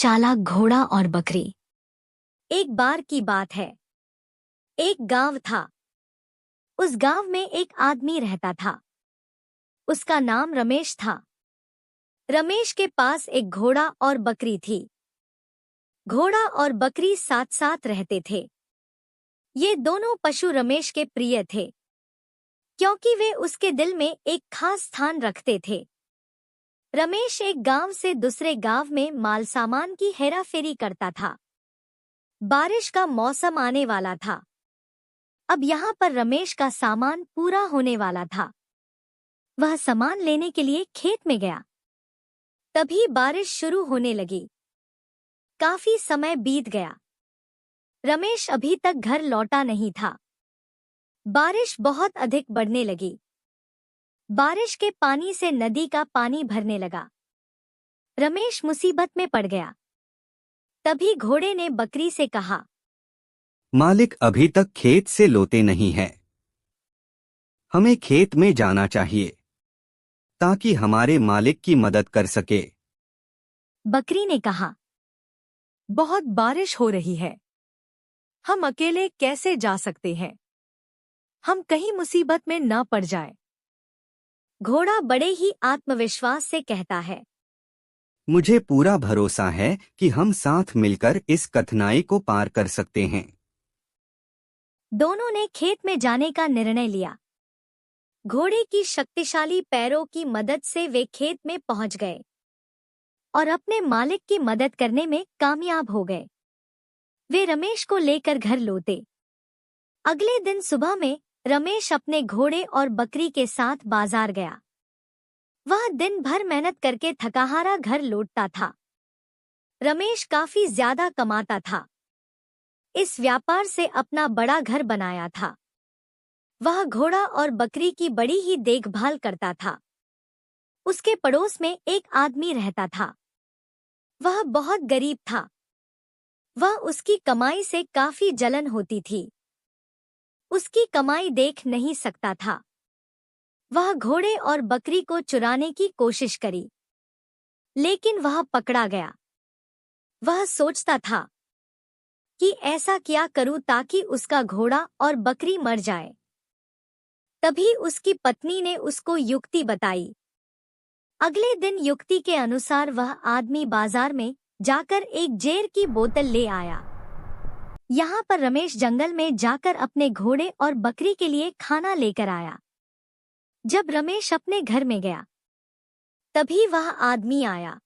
चालाक घोड़ा और बकरी। एक बार की बात है। एक गांव था। उस गांव में एक आदमी रहता था। उसका नाम रमेश था। रमेश के पास एक घोड़ा और बकरी थी। घोड़ा और बकरी साथ साथ रहते थे। ये दोनों पशु रमेश के प्रिय थे, क्योंकि वे उसके दिल में एक खास स्थान रखते थे। रमेश एक गांव से दूसरे गांव में माल सामान की हेराफेरी करता था। बारिश का मौसम आने वाला था। अब यहाँ पर रमेश का सामान पूरा होने वाला था। वह सामान लेने के लिए खेत में गया। तभी बारिश शुरू होने लगी। काफी समय बीत गया। रमेश अभी तक घर लौटा नहीं था। बारिश बहुत अधिक बढ़ने लगी। बारिश के पानी से नदी का पानी भरने लगा। रमेश मुसीबत में पड़ गया। तभी घोड़े ने बकरी से कहा, मालिक अभी तक खेत से लौटे नहीं है। हमें खेत में जाना चाहिए ताकि हमारे मालिक की मदद कर सके। बकरी ने कहा, बहुत बारिश हो रही है। हम अकेले कैसे जा सकते हैं? हम कहीं मुसीबत में न पड़ जाए। घोड़ा बड़े ही आत्मविश्वास से कहता है, मुझे पूरा भरोसा है कि हम साथ मिलकर इस कठिनाई को पार कर सकते हैं। दोनों ने खेत में जाने का निर्णय लिया। घोड़े की शक्तिशाली पैरों की मदद से वे खेत में पहुंच गए और अपने मालिक की मदद करने में कामयाब हो गए। वे रमेश को लेकर घर लौटे। अगले दिन सुबह में रमेश अपने घोड़े और बकरी के साथ बाजार गया। वह दिन भर मेहनत करके थकाहारा घर लौटता था। रमेश काफी ज्यादा कमाता था। इस व्यापार से अपना बड़ा घर बनाया था। वह घोड़ा और बकरी की बड़ी ही देखभाल करता था। उसके पड़ोस में एक आदमी रहता था। वह बहुत गरीब था। वह उसकी कमाई से काफी जलन होती थी। उसकी कमाई देख नहीं सकता था। वह घोड़े और बकरी को चुराने की कोशिश करी, लेकिन वह पकड़ा गया। वह सोचता था कि ऐसा क्या करूं ताकि उसका घोड़ा और बकरी मर जाए। तभी उसकी पत्नी ने उसको युक्ति बताई। अगले दिन युक्ति के अनुसार वह आदमी बाजार में जाकर एक जेर की बोतल ले आया। यहाँ पर रमेश जंगल में जाकर अपने घोड़े और बकरी के लिए खाना लेकर आया। जब रमेश अपने घर में गया, तभी वह आदमी आया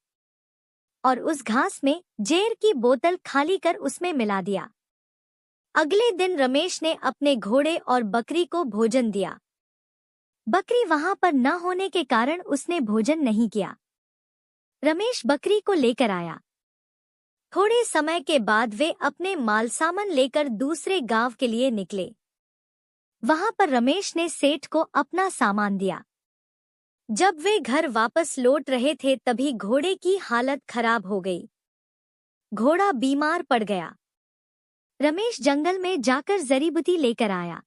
और उस घास में जेर की बोतल खाली कर उसमें मिला दिया। अगले दिन रमेश ने अपने घोड़े और बकरी को भोजन दिया। बकरी वहां पर न होने के कारण उसने भोजन नहीं किया। रमेश बकरी को लेकर आया। थोड़े समय के बाद वे अपने माल सामान लेकर दूसरे गांव के लिए निकले। वहां पर रमेश ने सेठ को अपना सामान दिया। जब वे घर वापस लौट रहे थे तभी घोड़े की हालत खराब हो गई। घोड़ा बीमार पड़ गया। रमेश जंगल में जाकर जड़ी-बूटी लेकर आया।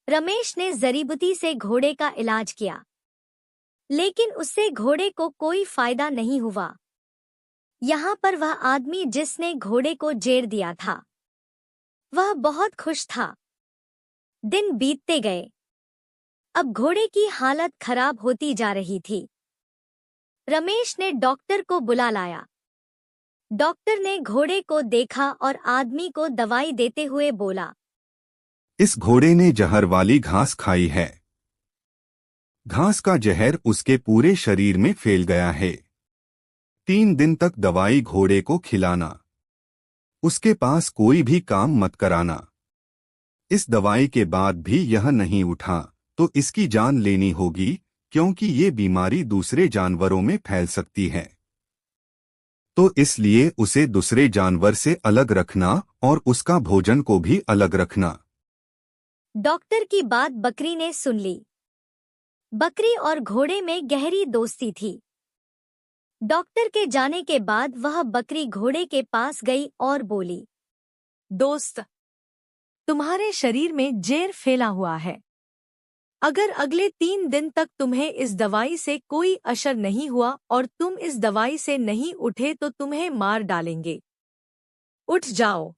रमेश ने जड़ी-बूटी से घोड़े का इलाज किया, लेकिन उससे घोड़े को कोई फायदा नहीं हुआ। यहाँ पर वह आदमी जिसने घोड़े को जेर दिया था, वह बहुत खुश था। दिन बीतते गए। अब घोड़े की हालत खराब होती जा रही थी। रमेश ने डॉक्टर को बुला लाया। डॉक्टर ने घोड़े को देखा और आदमी को दवाई देते हुए बोला, इस घोड़े ने जहर वाली घास खाई है। घास का जहर उसके पूरे शरीर में फैल गया है। 3 दिन तक दवाई घोड़े को खिलाना। उसके पास कोई भी काम मत कराना। इस दवाई के बाद भी यह नहीं उठा तो इसकी जान लेनी होगी, क्योंकि ये बीमारी दूसरे जानवरों में फैल सकती है। तो इसलिए उसे दूसरे जानवर से अलग रखना और उसका भोजन को भी अलग रखना। डॉक्टर की बात बकरी ने सुन ली। बकरी और घोड़े में गहरी दोस्ती थी। डॉक्टर के जाने के बाद वह बकरी घोड़े के पास गई और बोली, दोस्त, तुम्हारे शरीर में जेर फैला हुआ है। अगर अगले 3 दिन तक तुम्हें इस दवाई से कोई असर नहीं हुआ और तुम इस दवाई से नहीं उठे तो तुम्हें मार डालेंगे। उठ जाओ।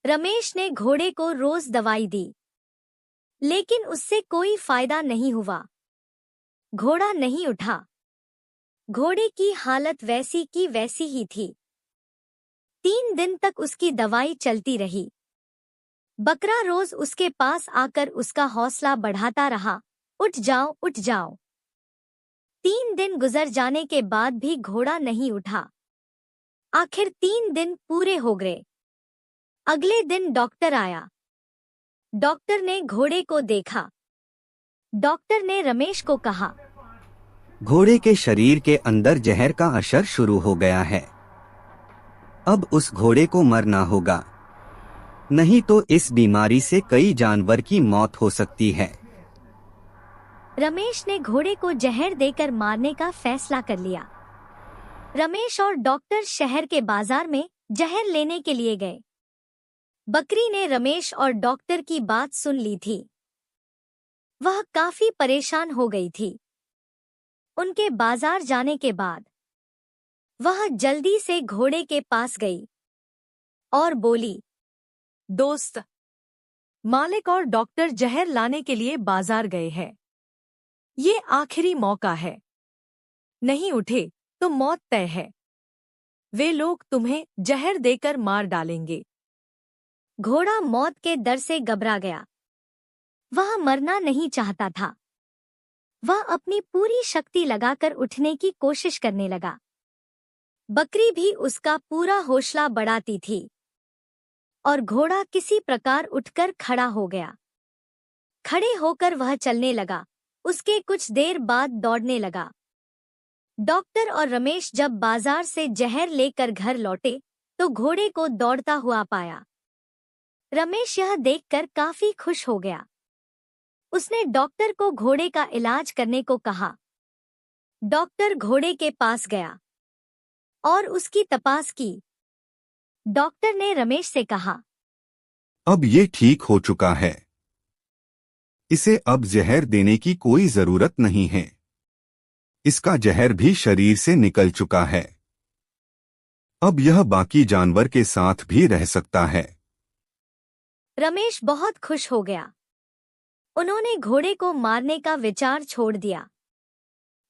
रमेश ने घोड़े को रोज दवाई दी, लेकिन उससे कोई फायदा नहीं हुआ। घोड़ा नहीं उठा। घोड़े की हालत वैसी की वैसी ही थी। 3 दिन तक उसकी दवाई चलती रही। बकरा रोज उसके पास आकर उसका हौसला बढ़ाता रहा, उठ जाओ उठ जाओ। 3 दिन गुजर जाने के बाद भी घोड़ा नहीं उठा। आखिर 3 दिन पूरे हो गए। अगले दिन डॉक्टर आया। डॉक्टर ने घोड़े को देखा। डॉक्टर ने रमेश को कहा, घोड़े के शरीर के अंदर जहर का असर शुरू हो गया है। अब उस घोड़े को मरना होगा, नहीं तो इस बीमारी से कई जानवर की मौत हो सकती है। रमेश ने घोड़े को जहर देकर मारने का फैसला कर लिया। रमेश और डॉक्टर शहर के बाजार में जहर लेने के लिए गए। बकरी ने रमेश और डॉक्टर की बात सुन ली थी। वह काफी परेशान हो गई थी। उनके बाजार जाने के बाद वह जल्दी से घोड़े के पास गई और बोली, दोस्त, मालिक और डॉक्टर जहर लाने के लिए बाजार गए हैं। ये आखिरी मौका है। नहीं उठे तो मौत तय है। वे लोग तुम्हें जहर देकर मार डालेंगे। घोड़ा मौत के डर से घबरा गया। वह मरना नहीं चाहता था। वह अपनी पूरी शक्ति लगाकर उठने की कोशिश करने लगा। बकरी भी उसका पूरा हौसला बढ़ाती थी और घोड़ा किसी प्रकार उठकर खड़ा हो गया। खड़े होकर वह चलने लगा। उसके कुछ देर बाद दौड़ने लगा। डॉक्टर और रमेश जब बाजार से जहर लेकर घर लौटे तो घोड़े को दौड़ता हुआ पाया। रमेश यह देखकर काफी खुश हो गया। उसने डॉक्टर को घोड़े का इलाज करने को कहा। डॉक्टर घोड़े के पास गया और उसकी तपास की। डॉक्टर ने रमेश से कहा, अब ये ठीक हो चुका है। इसे अब जहर देने की कोई जरूरत नहीं है। इसका जहर भी शरीर से निकल चुका है। अब यह बाकी जानवर के साथ भी रह सकता है। रमेश बहुत खुश हो गया। उन्होंने घोड़े को मारने का विचार छोड़ दिया।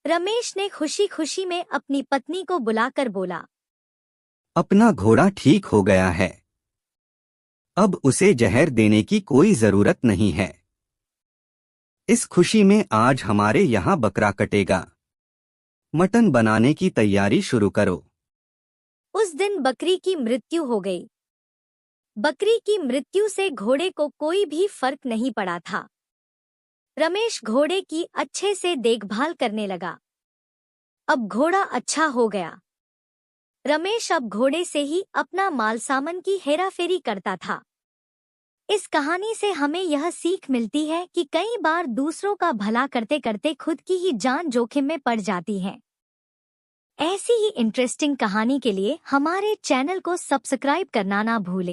रमेश ने खुशी खुशी में अपनी पत्नी को बुलाकर बोला, अपना घोड़ा ठीक हो गया है। अब उसे जहर देने की कोई जरूरत नहीं है। इस खुशी में आज हमारे यहाँ बकरा कटेगा। मटन बनाने की तैयारी शुरू करो। उस दिन बकरी की मृत्यु हो गई। बकरी की मृत्यु से घोड़े को कोई भी फर्क नहीं पड़ा था। रमेश घोड़े की अच्छे से देखभाल करने लगा। अब घोड़ा अच्छा हो गया। रमेश अब घोड़े से ही अपना माल सामान की हेराफेरी करता था। इस कहानी से हमें यह सीख मिलती है कि कई बार दूसरों का भला करते करते खुद की ही जान जोखिम में पड़ जाती है। ऐसी ही इंटरेस्टिंग कहानी के लिए हमारे चैनल को सब्सक्राइब करना ना भूलें।